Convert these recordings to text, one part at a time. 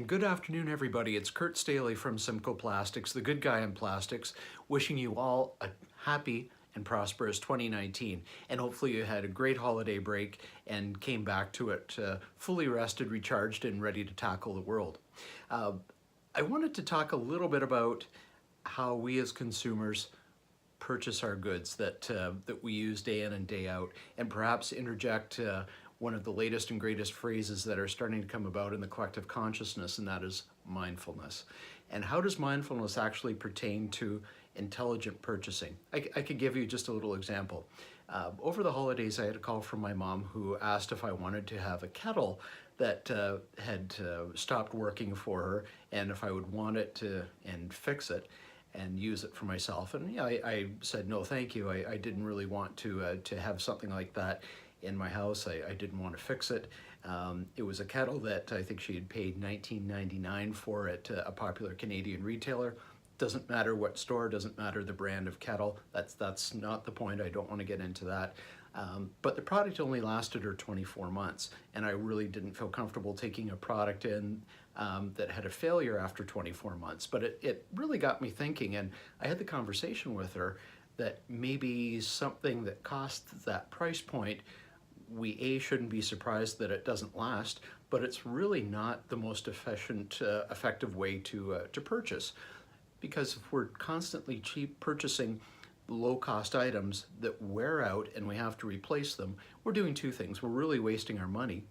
Good afternoon, everybody. It's Kurt Staley from Simcoe Plastics, the good guy in plastics, wishing you all a happy and prosperous 2019. And hopefully you had a great holiday break and came back to it fully rested, recharged, and ready to tackle the world. I wanted to talk a little bit about how we as consumers purchase our goods that we use day in and day out, and perhaps interject one of the latest and greatest phrases that are starting to come about in the collective consciousness, and that is mindfulness. And how does mindfulness actually pertain to intelligent purchasing? I could give you just a little example. Over the holidays, I had a call from my mom who asked if I wanted to have a kettle that had stopped working for her, and if I would want it to and fix it and use it for myself. And yeah, I said no thank you. I didn't really want to have something like that in my house. I didn't want to fix it. It was a kettle that I think she had paid $19.99 for at a popular Canadian retailer. Doesn't matter what store, doesn't matter the brand of kettle. That's not the point. I don't want to get into that. But the product only lasted her 24 months, and I really didn't feel comfortable taking a product in that had a failure after 24 months. But it really got me thinking, and I had the conversation with her that maybe something that costs that price point, we shouldn't be surprised that it doesn't last, but it's really not the most efficient, effective way to purchase. Because if we're constantly purchasing low-cost items that wear out and we have to replace them, we're doing two things. We're really wasting our money,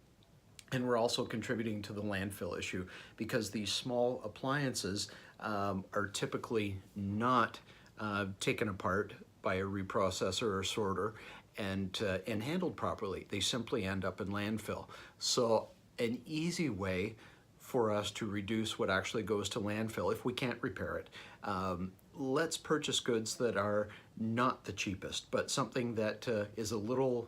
and we're also contributing to the landfill issue, because these small appliances are typically not taken apart by a reprocessor or sorter and handled properly. They simply end up in landfill. So an easy way for us to reduce what actually goes to landfill, if we can't repair it, let's purchase goods that are not the cheapest, but something that is a little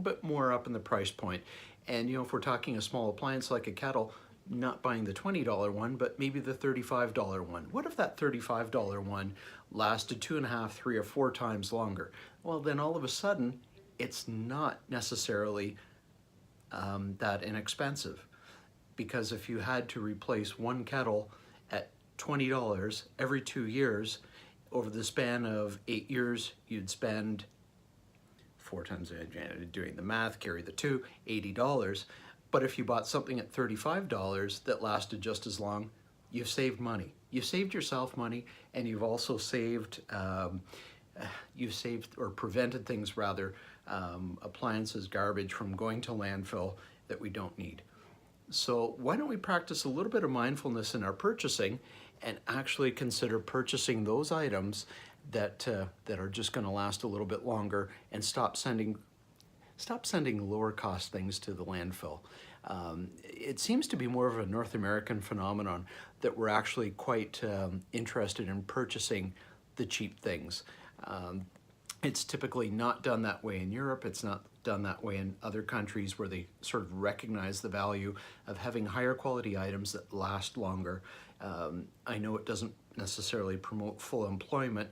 bit more up in the price point. And if we're talking a small appliance like a kettle, not buying the $20 one, but maybe the $35 one. What if that $35 one lasted 2.5, 3, or 4 times longer? Well, then all of a sudden, it's not necessarily that inexpensive. Because if you had to replace one kettle at $20 every 2 years, over the span of 8 years, you'd spend 4 times, doing the math, carry the 2, $80. But if you bought something at $35 that lasted just as long, you've saved money. You've saved yourself money, and you've also saved, or prevented things rather, appliances, garbage from going to landfill that we don't need. So why don't we practice a little bit of mindfulness in our purchasing and actually consider purchasing those items that are just going to last a little bit longer, and stop sending lower cost things to the landfill. It seems to be more of a North American phenomenon that we're actually quite interested in purchasing the cheap things. It's typically not done that way in Europe. It's not done that way in other countries where they sort of recognize the value of having higher quality items that last longer. I know it doesn't necessarily promote full employment,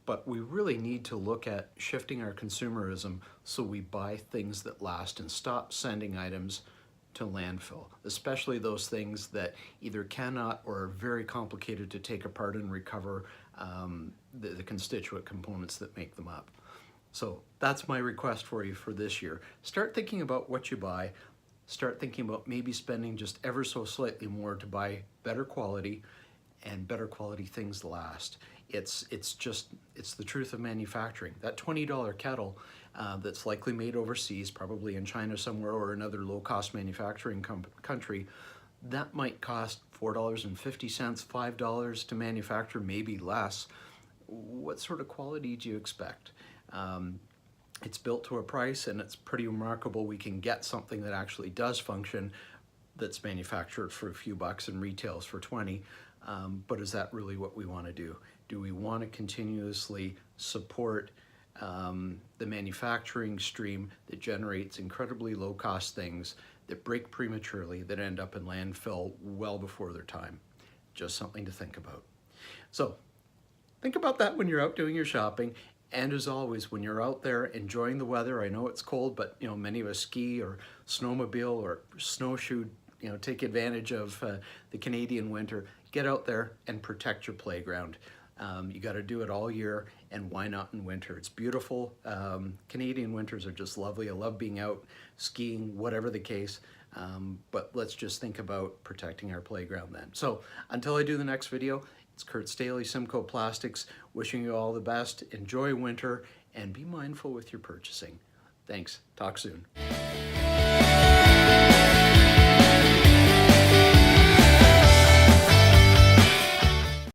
but we really need to look at shifting our consumerism so we buy things that last and stop sending items to landfill, especially those things that either cannot or are very complicated to take apart and recover the constituent components that make them up. So that's my request for you for this year. Start thinking about what you buy. Start thinking about maybe spending just ever so slightly more to buy better quality, and better quality things last. It's the truth of manufacturing. That $20 kettle that's likely made overseas, probably in China somewhere or another low-cost manufacturing country, that might cost $4.50, $5 to manufacture, maybe less. What sort of quality do you expect? It's built to a price, and it's pretty remarkable we can get something that actually does function, that's manufactured for a few bucks and retails for 20. But is that really what we want to do? Do we want to continuously support the manufacturing stream that generates incredibly low-cost things that break prematurely, that end up in landfill well before their time? Just something to think about. So think about that when you're out doing your shopping. And as always, when you're out there enjoying the weather, I know it's cold, but many of us ski or snowmobile or snowshoe you know, take advantage of the Canadian winter. Get out there and protect your playground. You got to do it all year, and why not in winter? It's beautiful. Canadian winters are just lovely. I love being out skiing, whatever the case. But let's just think about protecting our playground then. So until I do the next video, it's Kurt Staley, Simcoe Plastics, wishing you all the best. Enjoy winter and be mindful with your purchasing. Thanks. Talk soon.